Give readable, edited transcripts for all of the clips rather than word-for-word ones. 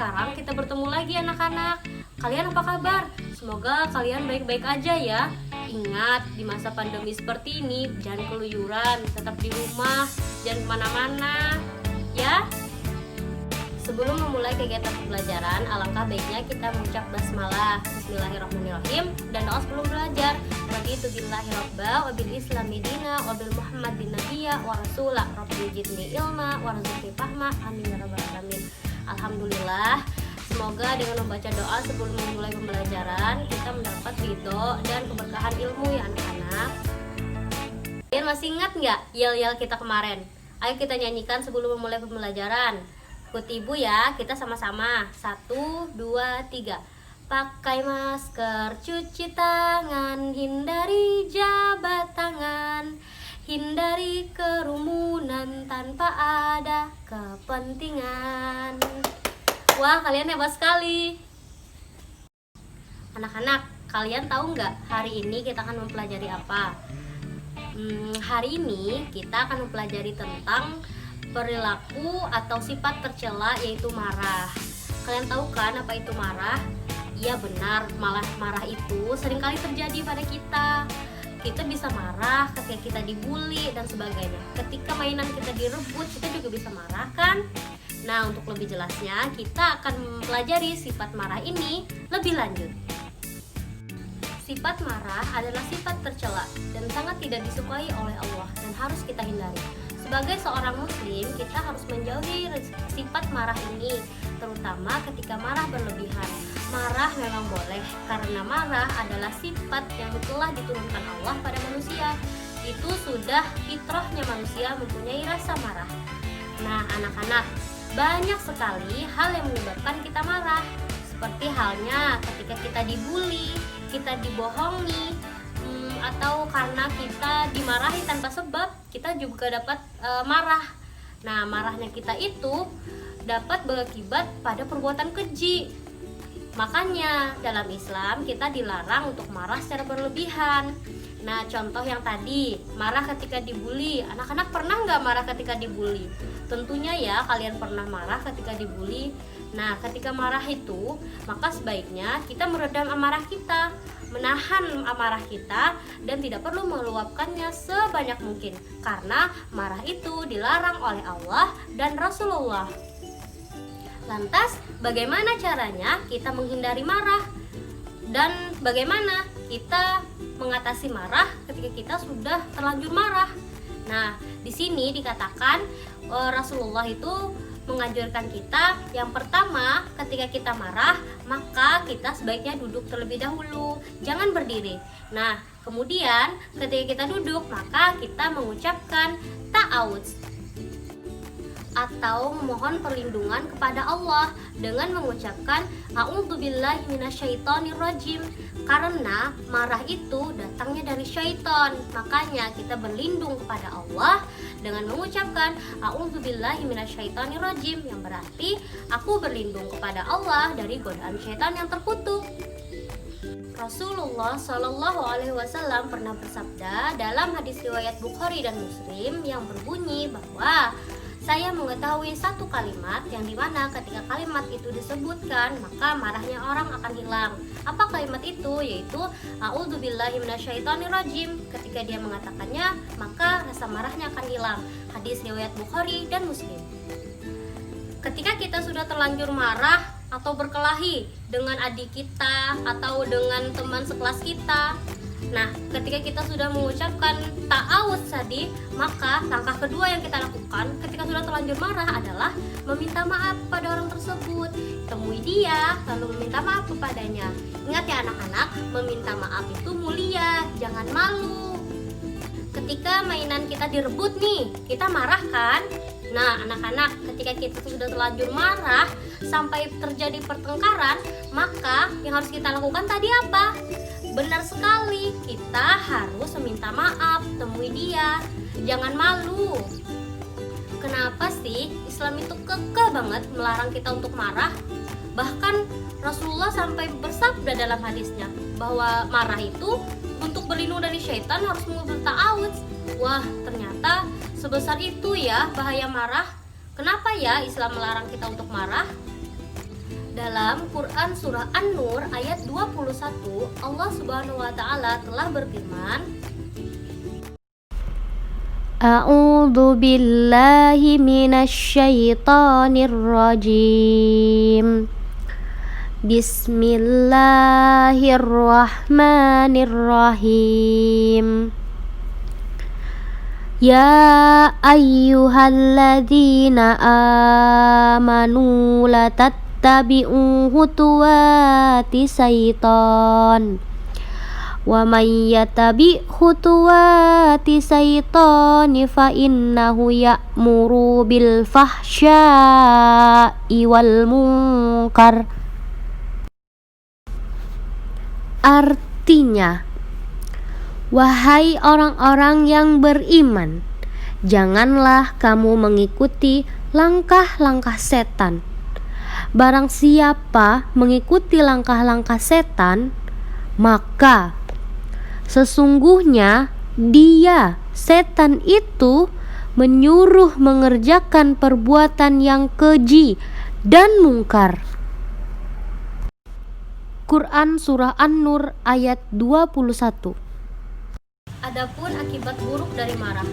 sekarang kita bertemu lagi anak-anak. Kalian apa kabar? Semoga kalian baik-baik aja ya. Ingat, di masa pandemi seperti ini jangan keluyuran, tetap di rumah, jangan kemana-mana ya. Sebelum memulai kegiatan pembelajaran, alangkah baiknya kita mengucap basmalah, bismillahirrahmanirrahim, dan doa sebelum belajar. Raditu billahi robba, wabil islami dina, wabil muhammadin nabiyya, wa rasulah, rabbi jidni ilma, warzuqni fahma, amin ya rabbal alamin. Alhamdulillah, semoga dengan membaca doa sebelum memulai pembelajaran, kita mendapat ridho dan keberkahan ilmu ya anak-anak. Kalian masih ingat nggak yel-yel kita kemarin? Ayo kita nyanyikan sebelum memulai pembelajaran. Ikut ibu ya, kita sama-sama. 1, 2, 3. Pakai masker, cuci tangan, hindari jabat tangan, hindari kerumunan tanpa ada kepentingan. Wah, kalian hebat sekali. Anak-anak, kalian tahu nggak hari ini kita akan mempelajari apa? Hari ini kita akan mempelajari tentang perilaku atau sifat tercela, yaitu marah. Kalian tahu kan apa itu marah? Iya benar, malah marah itu seringkali terjadi pada kita. Kita bisa marah ketika kita dibully dan sebagainya. Ketika mainan kita direbut, kita juga bisa marah kan? Nah, untuk lebih jelasnya, kita akan mempelajari sifat marah ini lebih lanjut. Sifat marah adalah sifat tercela dan sangat tidak disukai oleh Allah dan harus kita hindari. Sebagai seorang muslim, kita harus menjauhi sifat marah ini, terutama ketika marah berlebihan. Marah memang boleh, karena marah adalah sifat yang telah diturunkan Allah pada manusia. Itu sudah fitrahnya manusia mempunyai rasa marah. Nah, anak-anak, banyak sekali hal yang menyebabkan kita marah. Seperti halnya ketika kita dibully, kita dibohongi, atau karena kita dimarahi tanpa sebab, kita juga dapat marah. Nah, marahnya kita itu dapat berakibat pada perbuatan keji. Makanya dalam Islam kita dilarang untuk marah secara berlebihan. Nah, contoh yang tadi, marah ketika dibully. Anak-anak pernah nggak marah ketika dibully? Tentunya ya, kalian pernah marah ketika dibully. Nah, ketika marah itu, maka sebaiknya kita meredam amarah kita, menahan amarah kita, dan tidak perlu meluapkannya sebanyak mungkin, karena marah itu dilarang oleh Allah dan Rasulullah. Lantas, bagaimana caranya kita menghindari marah? Dan bagaimana kita mengatasi marah ketika kita sudah terlanjur marah? Nah, di sini dikatakan Rasulullah itu menganjurkan kita, yang pertama, ketika kita marah, maka kita sebaiknya duduk terlebih dahulu, jangan berdiri. Nah, kemudian ketika kita duduk, maka kita mengucapkan ta'awudz atau memohon perlindungan kepada Allah dengan mengucapkan a'udzubillahi minasyaitonirrajim, karena marah itu datangnya dari syaitan. Makanya kita berlindung kepada Allah dengan mengucapkan a'udzubillahi minasyaitonirrajim, yang berarti aku berlindung kepada Allah dari godaan syaitan yang terkutuk. Rasulullah Shallallahu Alaihi Wasallam pernah bersabda dalam hadis riwayat Bukhari dan Muslim yang berbunyi bahwa saya mengetahui satu kalimat yang dimana ketika kalimat itu disebutkan, maka marahnya orang akan hilang. Apa kalimat itu? Yaitu a'udzubillahi minasyaitonirrajim. Ketika dia mengatakannya, maka rasa marahnya akan hilang. Hadis riwayat Bukhari dan Muslim. Ketika kita sudah terlanjur marah atau berkelahi dengan adik kita atau dengan teman sekelas kita, nah, ketika kita sudah mengucapkan ta'awudz tadi, maka langkah kedua yang kita lakukan ketika sudah terlanjur marah adalah meminta maaf pada orang tersebut. Temui dia, lalu meminta maaf kepadanya. Ingat ya anak-anak, meminta maaf itu mulia, jangan malu. Ketika mainan kita direbut nih, kita marah kan? Nah, anak-anak, ketika kita sudah terlanjur marah sampai terjadi pertengkaran, maka yang harus kita lakukan tadi apa? Benar sekali, kita harus meminta maaf, temui dia, jangan malu. Kenapa sih Islam itu kekeh banget melarang kita untuk marah? Bahkan Rasulullah sampai bersabda dalam hadisnya bahwa marah itu untuk berlindung dari syaitan harus mengumpul ta'awudz. Wah, ternyata sebesar itu ya bahaya marah. Kenapa ya Islam melarang kita untuk marah? Dalam Quran Surah An-Nur ayat 21, Allah Subhanahu wa Ta'ala telah berfirman, A'udzu billahi minasy syaithanir rajim. Bismillahirrahmanirrahim. Ya ayyuhalladzina amanu la tattabi'u khutuwati syaitan wa may yattabi' khutuwati syaitani fa innahu ya'muru bil fahsya'i wal munkar. Artinya, wahai orang-orang yang beriman, janganlah kamu mengikuti langkah-langkah setan. Barang siapa mengikuti langkah-langkah setan, maka sesungguhnya dia, setan itu, menyuruh mengerjakan perbuatan yang keji dan mungkar. Quran Surah An-Nur ayat 21. Adapun akibat buruk dari marah.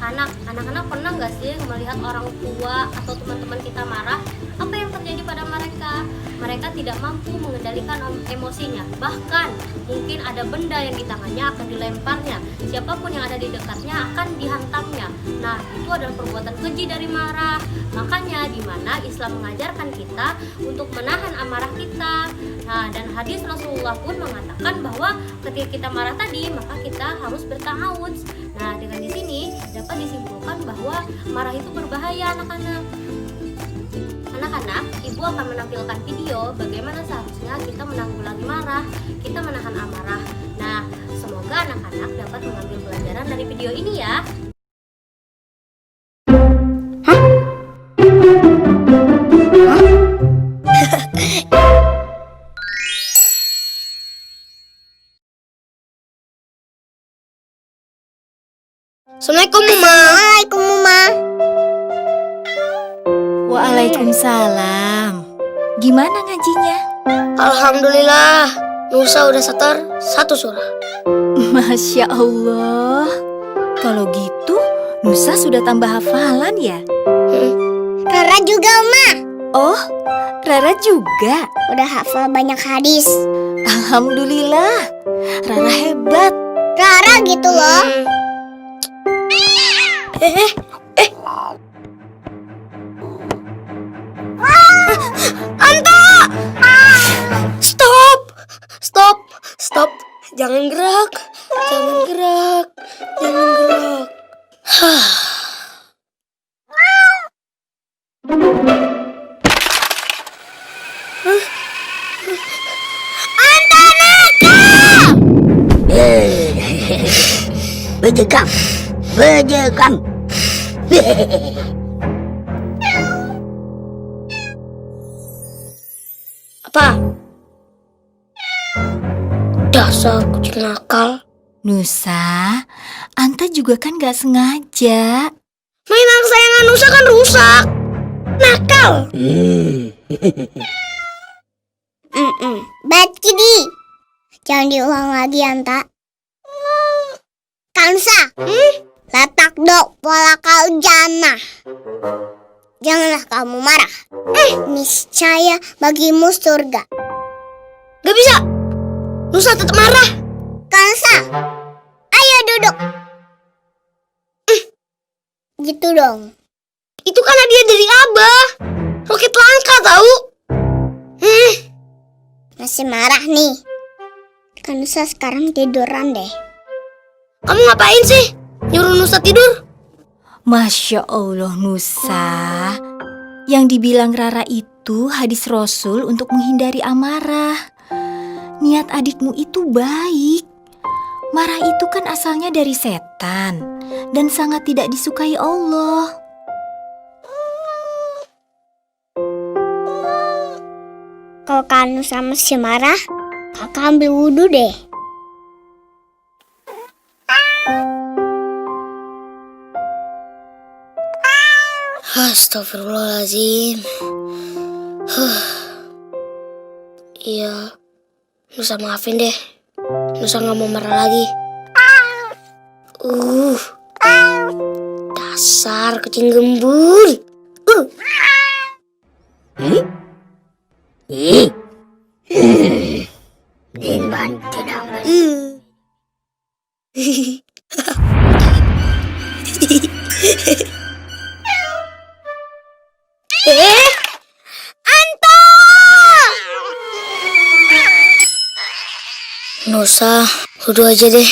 Anak-anak pernah nggak sih melihat orang tua atau teman-teman kita marah? Apa yang terjadi pada mereka? Mereka tidak mampu mengendalikan emosinya. Bahkan mungkin ada benda yang di tangannya akan dilemparnya. Siapapun yang ada di dekatnya akan dihantamnya. Nah, itu adalah perbuatan keji dari marah. Makanya di mana Islam mengajarkan kita untuk menahan amarah kita. Nah, dan hadis Rasulullah pun mengatakan bahwa ketika kita marah tadi, maka kita harus berta'awudz. Nah, dengan di sini dapat disimpulkan bahwa marah itu berbahaya, anak-anak. Anak-anak, ibu akan menampilkan video bagaimana seharusnya kita menanggulangi marah, kita menahan amarah. Nah, semoga anak-anak dapat mengambil pelajaran dari video ini ya. Assalamualaikum, Mama. Assalamualaikum, Mama. Waalaikumsalam. Gimana ngajinya? Alhamdulillah, Nusa udah setor 1 surah. Masya Allah. Kalau gitu, Nusa sudah tambah hafalan ya? Rara juga, Ma. Oh, Rara juga. Udah hafal banyak hadis. Alhamdulillah. Rara hebat. Rara gitu loh. Anta! Stop. Jangan gerak. Bejekam. Apa? Dasar kucing nakal. Nusa, Anta juga kan gak sengaja. Mainan kesayangan Nusa kan rusak. Nakal. Bad Kitty. Jangan diulang lagi, Anta. Kansa. Letak dok pola kau jana. Janganlah kamu marah. Niscaya bagimu surga. Gak bisa. Nusa tetap marah. Kansa, ayo duduk. Gitu dong. Itu kan hadiah dari Abah. Roket langka tahu. Masih marah nih. Kansa sekarang tiduran deh. Kamu ngapain sih? Nyuruh Nusa tidur? Masya Allah, Nusa. Yang dibilang Rara itu hadis Rasul untuk menghindari amarah. Niat adikmu itu baik. Marah itu kan asalnya dari setan dan sangat tidak disukai Allah. Kalau Kansa masih marah, kakak ambil wudhu deh. Astagfirullahaladzim. Iya, Nusa maafin deh. Nusa gak mau marah lagi. Dasar kucing gembul. Diman tidak Nusa, udah aja deh.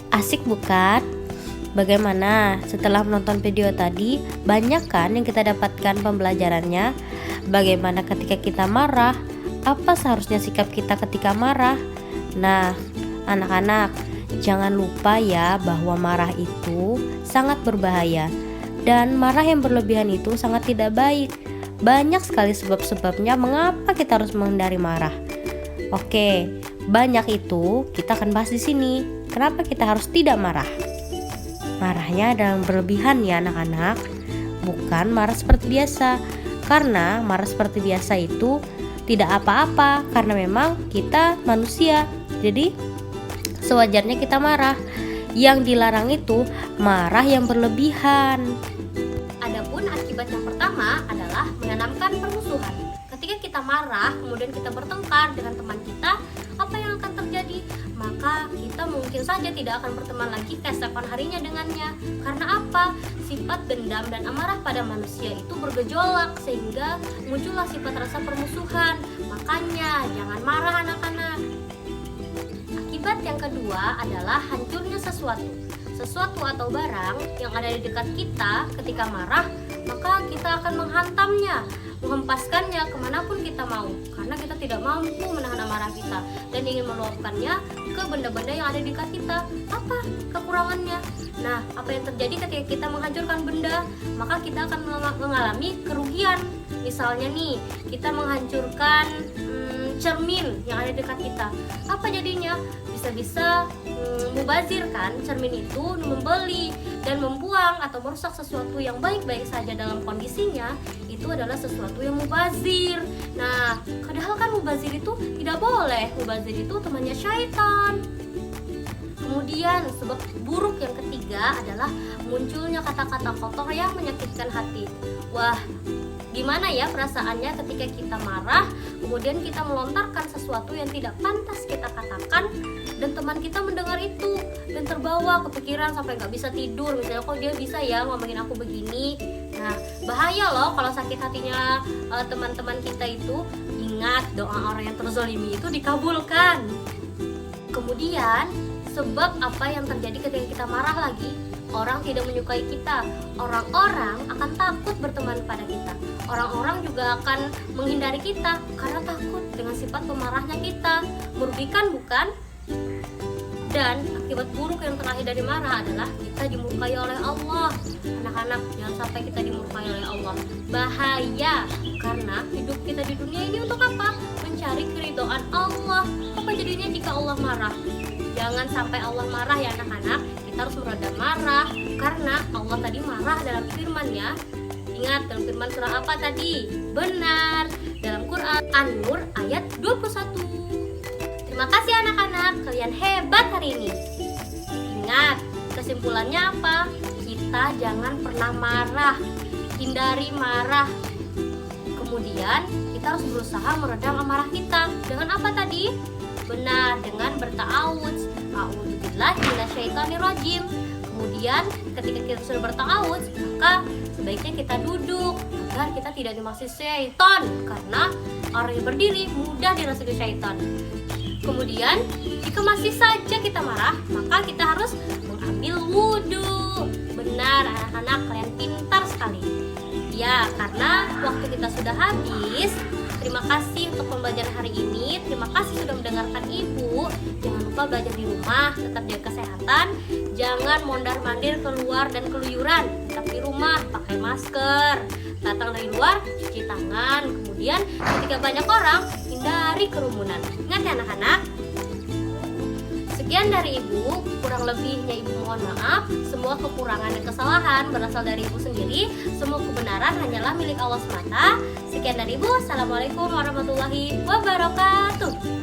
Asik bukan? Bagaimana setelah menonton video tadi, banyak kan yang kita dapatkan pembelajarannya? Bagaimana ketika kita marah? Apa seharusnya sikap kita ketika marah? Nah, anak-anak, jangan lupa ya bahwa marah itu sangat berbahaya. Dan marah yang berlebihan itu sangat tidak baik. Banyak sekali sebab-sebabnya mengapa kita harus menghindari marah. Oke, banyak itu kita akan bahas di sini. Kenapa kita harus tidak marah? Marahnya adalah berlebihan ya anak-anak. Bukan marah seperti biasa. Karena marah seperti biasa itu tidak apa-apa. Karena memang kita manusia. Jadi sewajarnya kita marah. Yang dilarang itu marah yang berlebihan. Adapun akibat yang pertama adalah menanamkan permusuhan. Ketika kita marah, kemudian kita bertengkar dengan teman kita, apa yang akan terjadi? Maka kita mungkin saja tidak akan berteman lagi keesokan harinya dengannya. Karena apa? Sifat dendam dan amarah pada manusia itu bergejolak sehingga muncullah sifat rasa permusuhan. Makanya jangan marah anak-anak. Akibat yang kedua adalah hancurnya sesuatu. Sesuatu atau barang yang ada di dekat kita ketika marah, maka kita akan menghantamnya, menghempaskannya kemanapun kita mau, karena kita tidak mampu menahan amarah kita dan ingin meluapkannya ke benda-benda yang ada di dekat kita. Apa kekurangannya? Nah, apa yang terjadi ketika kita menghancurkan benda? Maka kita akan mengalami kerugian. Misalnya nih, kita menghancurkan cermin yang ada di dekat kita. Apa jadinya? Bisa-bisa mubazir kan, cermin itu membeli dan membuang atau merusak sesuatu yang baik-baik saja dalam kondisinya, itu adalah sesuatu yang mubazir. Nah, padahal kan mubazir itu tidak boleh. Mubazir itu temannya syaitan. Kemudian sebab buruk yang ketiga adalah munculnya kata-kata kotor yang menyakitkan hati. Wah, gimana ya perasaannya ketika kita marah, kemudian kita melontarkan sesuatu yang tidak pantas kita katakan, dan teman kita mendengar itu dan terbawa kepikiran sampai nggak bisa tidur. Misalnya, kok dia bisa ya ngomongin aku begini. Nah, bahaya loh kalau sakit hatinya teman-teman kita itu. Ingat, doa orang yang terzolimi itu dikabulkan. Kemudian sebab apa yang terjadi ketika kita marah lagi? Orang tidak menyukai kita. Orang-orang akan takut berteman pada kita. Orang-orang juga akan menghindari kita karena takut dengan sifat pemarahnya kita. Merugikan bukan? Dan akibat buruk yang terakhir dari marah adalah kita dimurkai oleh Allah. Anak-anak, jangan sampai kita dimurkai oleh Allah. Bahaya, karena hidup kita di dunia ini untuk apa? Mencari keridhaan Allah. Apa jadinya jika Allah marah? Jangan sampai Allah marah ya anak-anak. Kita harus meredam marah, karena Allah tadi marah dalam firman-Nya. Ingat, dalam firman surah apa tadi? Benar, dalam Quran An-Nur ayat 21. Terima kasih anak-anak, kalian hebat hari ini. Ingat, kesimpulannya apa? Kita jangan pernah marah, hindari marah. Kemudian kita harus berusaha meredam amarah kita. Dengan apa tadi? Benar, dengan berta'awudz. A'udzubillahi minasyaitonirrajim. Kemudian ketika kita sudah berta'awudz, maka sebaiknya kita duduk agar kita tidak dimasuki syaitan, karena orang yang berdiri mudah dirasuki syaitan. Kemudian jika masih saja kita marah, maka kita harus mengambil wudhu. Benar anak-anak, kalian pintar sekali. Ya, karena waktu kita sudah habis. Terima kasih untuk pembelajaran hari ini. Terima kasih sudah mendengarkan Ibu. Jangan lupa belajar di rumah, tetap jaga kesehatan. Jangan mondar-mandir keluar dan keluyuran. Tetap di rumah, pakai masker. Datang dari luar, cuci tangan. Kemudian ketika banyak orang, hindari kerumunan. Ingat ya anak-anak. Sekian dari Ibu, kurang lebihnya Ibu mohon maaf. Semua kekurangan dan kesalahan berasal dari Ibu sendiri. Semua kebenaran hanyalah milik Allah semata. Sekian dari Ibu. Assalamualaikum warahmatullahi wabarakatuh.